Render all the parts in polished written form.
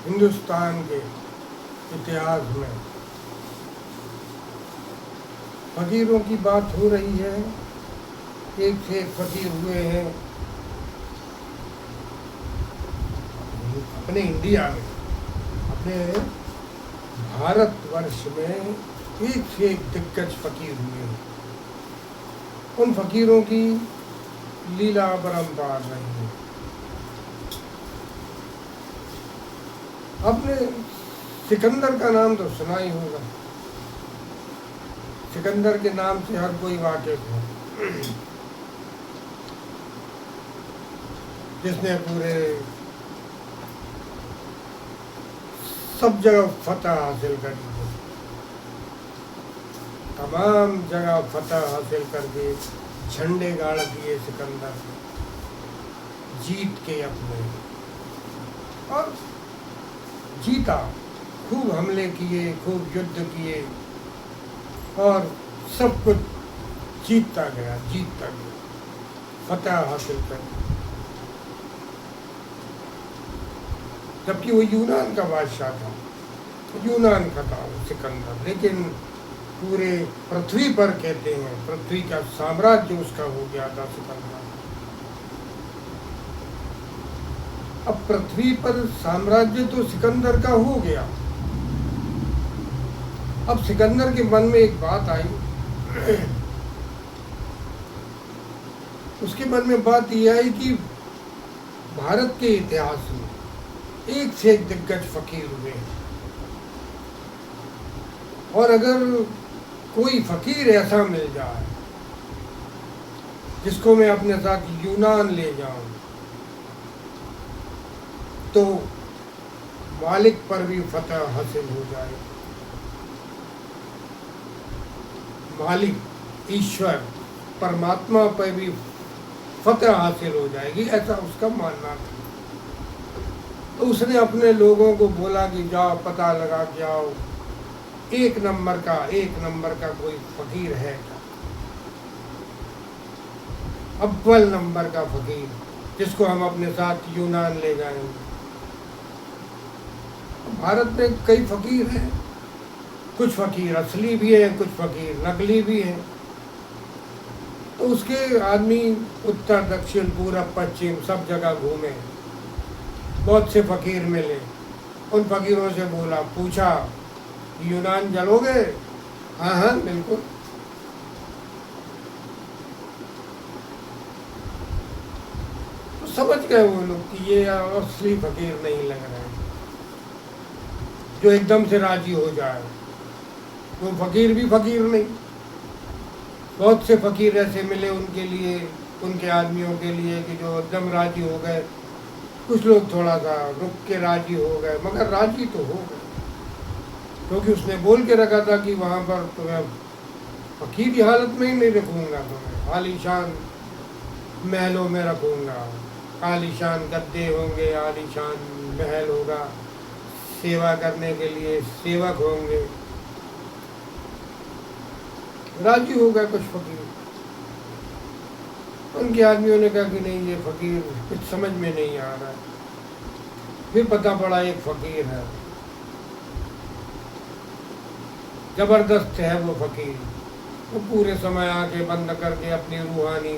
हिंदुस्तान के इतिहास में फकीरों की बात हो रही है। एक से एक फकीर हुए हैं अपने इंडिया में, अपने भारतवर्ष में एक से एक दिग्गज फकीर हुए हैं। उन फकीरों की लीला परंपार रही है। आपने सिकंदर का नाम तो सुना ही होगा। सिकंदर के नाम से हर कोई वाकिफ है, जिसने पूरे सब जगह फतह हासिल करी है, तमाम जगह फतह हासिल करके झंडे गाड़ दिए सिकंदर, जीत के अपने, और जीता। खूब हमले किए, खूब युद्ध किए और सब कुछ जीतता गया, फतह हासिल कर। जबकि वो यूनान का बादशाह था, यूनान का था सिकंदर, लेकिन पूरे पृथ्वी पर कहते हैं पृथ्वी का साम्राज्य उसका हो गया था सिकंदर। अब पृथ्वी पर साम्राज्य तो सिकंदर का हो गया। अब सिकंदर के मन में एक बात आई, उसके मन में बात यह आई कि भारत के इतिहास में एक से एक दिग्गज फकीर हुए हैं, और अगर कोई फकीर ऐसा मिल जाए जिसको मैं अपने साथ यूनान ले जाऊं, तो मालिक पर भी फतह हासिल हो जाए, मालिक ईश्वर परमात्मा पर भी फतह हासिल हो जाएगी, ऐसा उसका मानना था। तो उसने अपने लोगों को बोला कि जाओ पता लगा के आओ, एक नंबर का कोई फकीर है क्या, अव्वल नंबर का फकीर, जिसको हम अपने साथ यूनान ले जाएंगे। भारत में कई फकीर हैं, कुछ फकीर असली भी हैं, कुछ फकीर नकली भी हैं। तो उसके आदमी उत्तर दक्षिण पूरब पश्चिम सब जगह घूमे, बहुत से फकीर मिले। उन फकीरों से बोला, पूछा यूनान चलोगे? हाँ हाँ बिल्कुल। तो समझ गए वो लोग कि ये असली फकीर नहीं लग रहे हैं, जो एकदम से राजी हो जाए। वो फकीर भी फकीर नहीं। बहुत से फकीर ऐसे मिले उनके लिए, उनके आदमियों के लिए, कि जो एकदम राजी हो गए। कुछ लोग थोड़ा सा रुक के राजी हो गए, मगर राजी तो हो गए, क्योंकि उसने बोल के रखा था कि वहाँ पर तुम्हें फकीर की हालत में ही नहीं रखूँगा, तुम्हें आलीशान महलों में रखूँगा, आलीशान गद्दे होंगे, आलीशान महल होगा, सेवा करने के लिए सेवक होंगे। राजी हो गए कुछ फकीर। उनके आदमियों ने कहा कि नहीं, ये फकीर कुछ समझ में नहीं आ रहा है। फिर पता पड़ा एक फकीर है, जबरदस्त है वो फकीर। वो पूरे समय आके बंद करके अपनी रूहानी,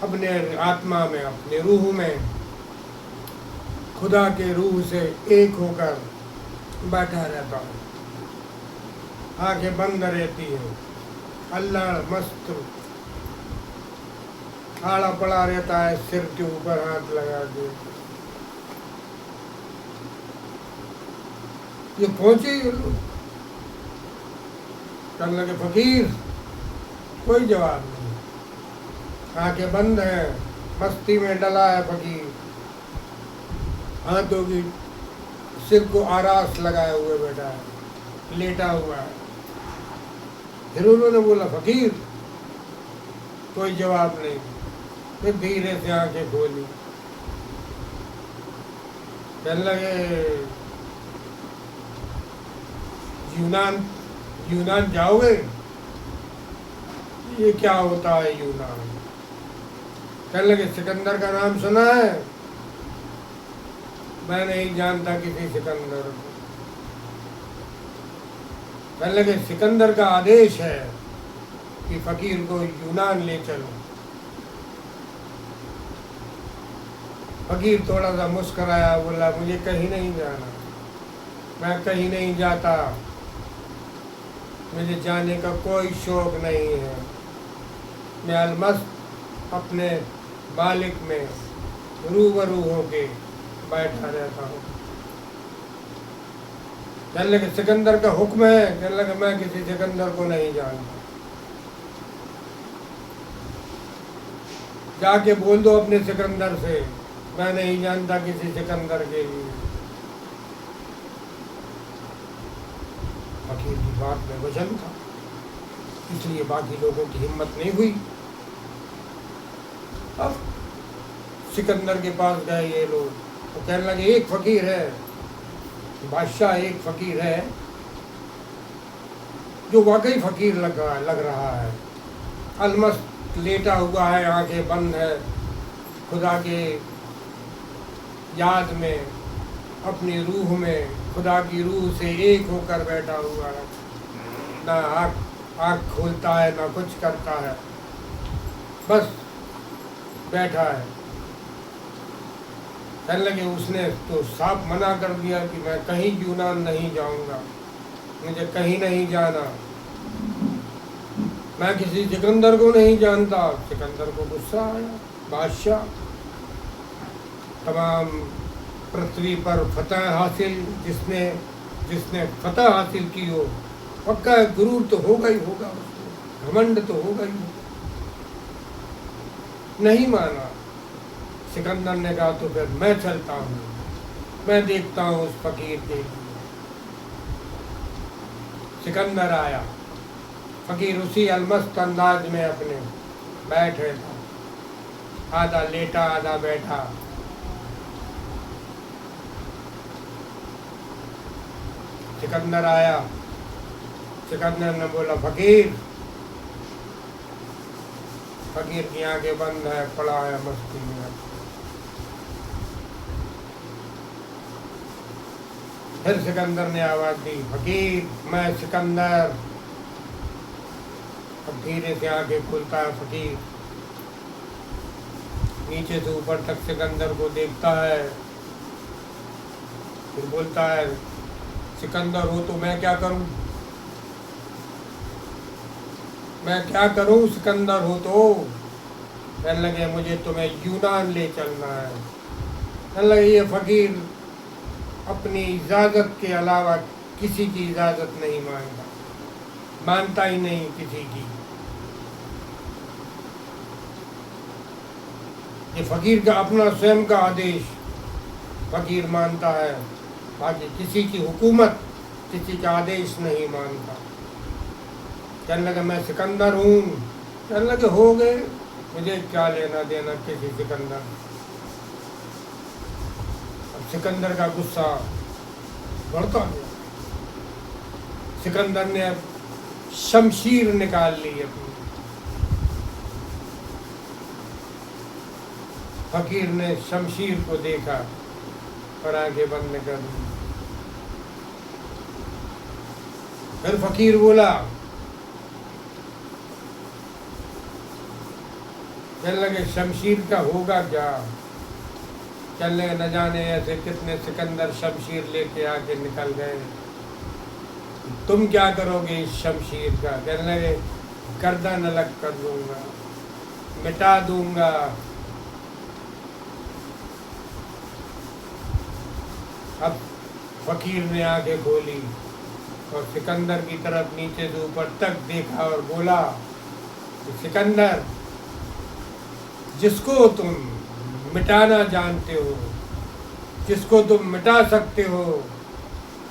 अपने आत्मा में, अपने रूह में खुदा के रूह से एक होकर बैठा रहता है, आंखें बंद रहती है, अल्लाह मस्त आड़ा पड़ा रहता है, सिर के ऊपर हाथ लगा के। ये पहुंचे ये लोग, कहने लगे फकीर, कोई जवाब नहीं, आंखें बंद है, मस्ती में डला है फकीर, हाथों की सिर को आरास लगाए हुए बैठा है, लेटा हुआ है। फिर उन्होंने बोला, फकीर, कोई जवाब नहीं। फिर धीरे से आंखें खोली, कहने लगे, यूनान जाओगे? ये क्या होता है यूनान? कहने लगे, सिकंदर का नाम सुना है? मैं नहीं जानता किसी सिकंदर को। कहने लगे सिकंदर का आदेश है कि फकीर को यूनान ले चलो। फकीर थोड़ा सा मुस्कराया, बोला मुझे कहीं नहीं जाना, मैं कहीं नहीं जाता, मुझे जाने का कोई शौक नहीं है, मैं अलमस्त अपने मालिक में रूबरू होके बैठा रहता हूँ। कहने लगे सिकंदर का हुक्म है। कहने लगे मैं किसी सिकंदर को नहीं जानता, जाके बोल दो अपने सिकंदर से मैं नहीं जानता किसी सिकंदर के लिए। फकीर की बात में वजन था, इसलिए बाकी लोगों की हिम्मत नहीं हुई। अब सिकंदर के पास गए ये लोग, तो कहने लगे एक फकीर है, बादशाह एक फकीर है जो वाकई फकीर लग रहा है, अलमस्त लेटा हुआ है, आंखें बंद है, खुदा के याद में, अपनी रूह में, खुदा की रूह से एक होकर बैठा हुआ है, ना आँख खोलता है ना कुछ करता है, बस बैठा है। कहने लगे उसने तो साफ मना कर दिया कि मैं कहीं यूनान नहीं जाऊंगा, मुझे कहीं नहीं जाना, मैं किसी सिकंदर को नहीं जानता। सिकंदर को गुस्सा आया। बादशाह तमाम पृथ्वी पर फतह हासिल, जिसने फतह हासिल की हो, पक्का गुरूर तो होगा ही होगा, उसको घमंड तो होगा ही होगा। नहीं माना। सिकंदर ने कहा तो फिर मैं चलता हूँ, मैं देखता हूँ उस फकीर के लिए। सिकंदर आया, फकीर उसी अलमस्त अंदाज में अपने बैठे था, आधा लेटा आधा बैठा। सिकंदर आया, सिकंदर ने बोला फकीर। फकीर की आंखें बंद है, पड़ा है मस्ती में। फिर सिकंदर ने आवाज दी, फकीर मैं सिकंदर। अब धीरे से आंखें खुलता है फकीर, नीचे से ऊपर तक सिकंदर को देखता है, फिर बोलता है सिकंदर हो तो मैं क्या करूं, मैं क्या करूं सिकंदर हो तो। कहने लगे मुझे तुम्हें यूनान ले चलना है। कहने लगे ये फकीर अपनी इजाज़त के अलावा किसी की इजाज़त नहीं मांगता, मानता ही नहीं किसी की। ये फकीर का अपना स्वयं का आदेश फकीर मानता है, बाकी किसी की हुकूमत, किसी का आदेश नहीं मानता। कहने लगे मैं सिकंदर हूँ। कहने लगे हो गए, मुझे क्या लेना देना किसी सिकंदर। अब सिकंदर का गुस्सा बढ़ता गया। सिकंदर ने अब शमशीर निकाल ली अपनी। फकीर ने शमशीर को देखा और आंखें बंद कर दी। फिर फकीर बोला, कहने लगे शमशीर का होगा क्या। कहने लगे न जाने ऐसे कितने सिकंदर शमशीर लेके आके निकल गए, तुम क्या करोगे इस शमशीर का। कहने लगे गर्दन अलग कर दूंगा, मिटा दूंगा। अब फकीर ने आंखें खोली और सिकंदर की तरफ नीचे से ऊपर तक देखा और बोला, सिकंदर जिसको तुम मिटाना जानते हो, जिसको तुम मिटा सकते हो,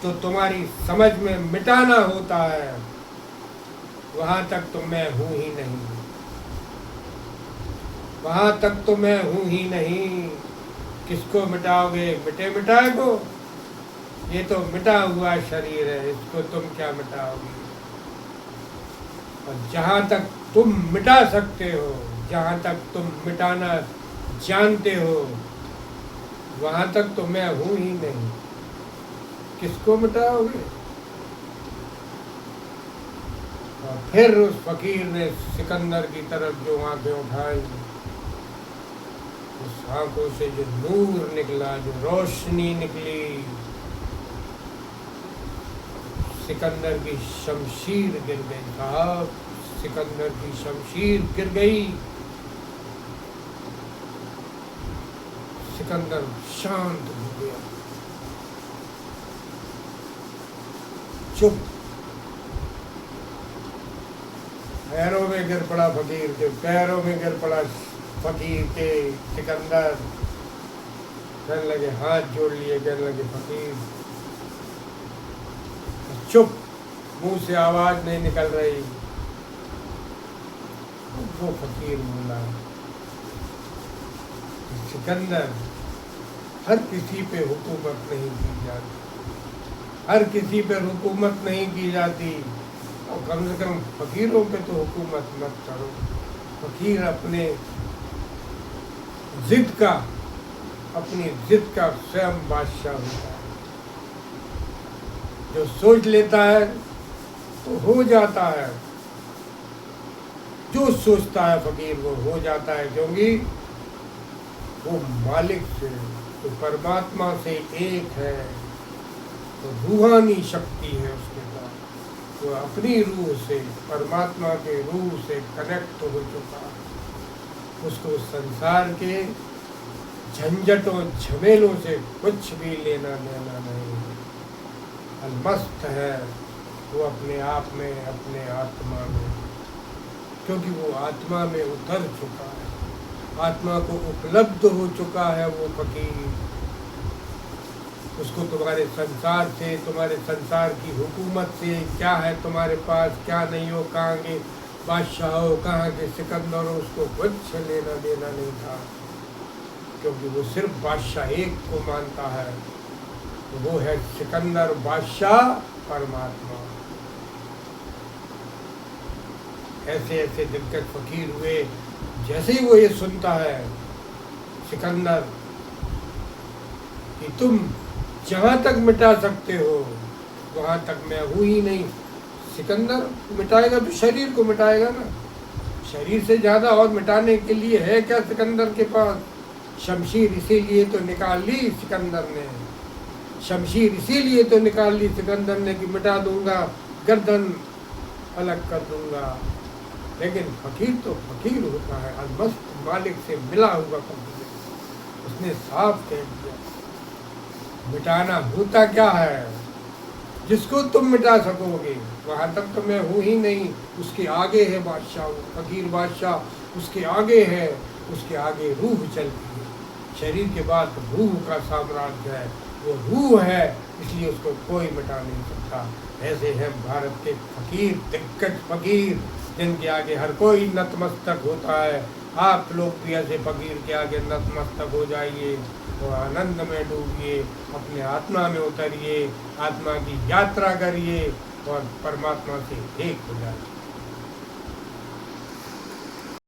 तो तुम्हारी समझ में मिटाना होता है, वहाँ तक तो मैं हूँ ही नहीं, वहाँ तक तो मैं हूँ ही नहीं। किसको मिटाओगे, मिटे मिटाए को, ये तो मिटा हुआ शरीर है, इसको तुम क्या मिटाओगे। और जहाँ तक तुम मिटा सकते हो, जहाँ तक तुम मिटाना जानते हो, वहाँ तक तो मैं हूँ ही नहीं, किसको मिटाओगे? और फिर उस फकीर ने सिकंदर की तरफ जो आंखें उठाई, उस आंखों से जो नूर निकला, जो रोशनी निकली, सिकंदर की शमशीर गिर गई साहब, सिकंदर की शमशीर गिर गई। सिकंदर शांत हो गया, चुप। पैरों में गिर पड़ा फकीर के, पैरों में गिर पड़ा फकीर के सिकंदर। कहने लगे, हाथ जोड़ लिए, कहने लगे, फकीर चुप, मुंह से आवाज नहीं निकल रही। वो फकीर बोला, सिकंदर, हर किसी पे हुकूमत नहीं की जाती, हर किसी पे हुकूमत नहीं की जाती, और कम से कम फकीरों पे तो हुकूमत मत करो। फकीर अपने जिद का, अपनी जिद का स्वयं बादशाह होता है। जो सोच लेता है तो हो जाता है, जो सोचता है फकीर वो हो जाता है, क्योंकि वो मालिक से, तो परमात्मा से एक है, तो रूहानी शक्ति है उसके पास। वो अपनी रूह से, परमात्मा के रूह से कनेक्ट हो चुका है। उसको संसार के झंझटों झमेलों से कुछ भी लेना देना नहीं है। अलमस्त है वो अपने आप में, अपने आत्मा में, क्योंकि वो आत्मा में उतर चुका है, आत्मा को उपलब्ध हो चुका है वो फकीर। उसको तुम्हारे संसार से, तुम्हारे संसार की हुकूमत से, क्या है तुम्हारे पास क्या नहीं हो, कहाँ के बादशाह हो, कहाँ के सिकंदर हो, उसको कुछ लेना देना नहीं था, क्योंकि वो सिर्फ बादशाह एक को मानता है, तो वो है सिकंदर बादशाह परमात्मा। ऐसे ऐसे दिग्गज फकीर हुए। जैसे ही वो ये सुनता है सिकंदर कि तुम जहाँ तक मिटा सकते हो वहाँ तक मैं हूँ ही नहीं। सिकंदर मिटाएगा तो शरीर को मिटाएगा ना, शरीर से ज़्यादा और मिटाने के लिए है क्या सिकंदर के पास? शमशीर इसीलिए तो निकाल ली सिकंदर ने, शमशीर इसीलिए तो निकाल ली सिकंदर ने कि मिटा दूंगा, गर्दन अलग कर दूंगा। लेकिन फकीर तो फकीर होता है, अलमस्त मालिक से मिला हुआ फकीर। उसने साफ कह दिया, मिटाना होता क्या है? जिसको तुम मिटा सकोगे वहाँ तक तो मैं हूँ ही नहीं, उसके आगे है बादशाह, फकीर बादशाह उसके आगे है, उसके आगे रूह चलती है। शरीर के बाद रूह का साम्राज्य है, वो रूह है, इसलिए उसको कोई मिटा नहीं सकता। ऐसे हैं भारत के फकीर, दिग्गज फकीर, जिनके आगे हर कोई नतमस्तक होता है। आप लोग भी ऐसे फकीर के आगे नतमस्तक हो जाइए और आनंद में डूबिए, अपने आत्मा में उतरिए, आत्मा की यात्रा करिए और परमात्मा से एक हो जाइए।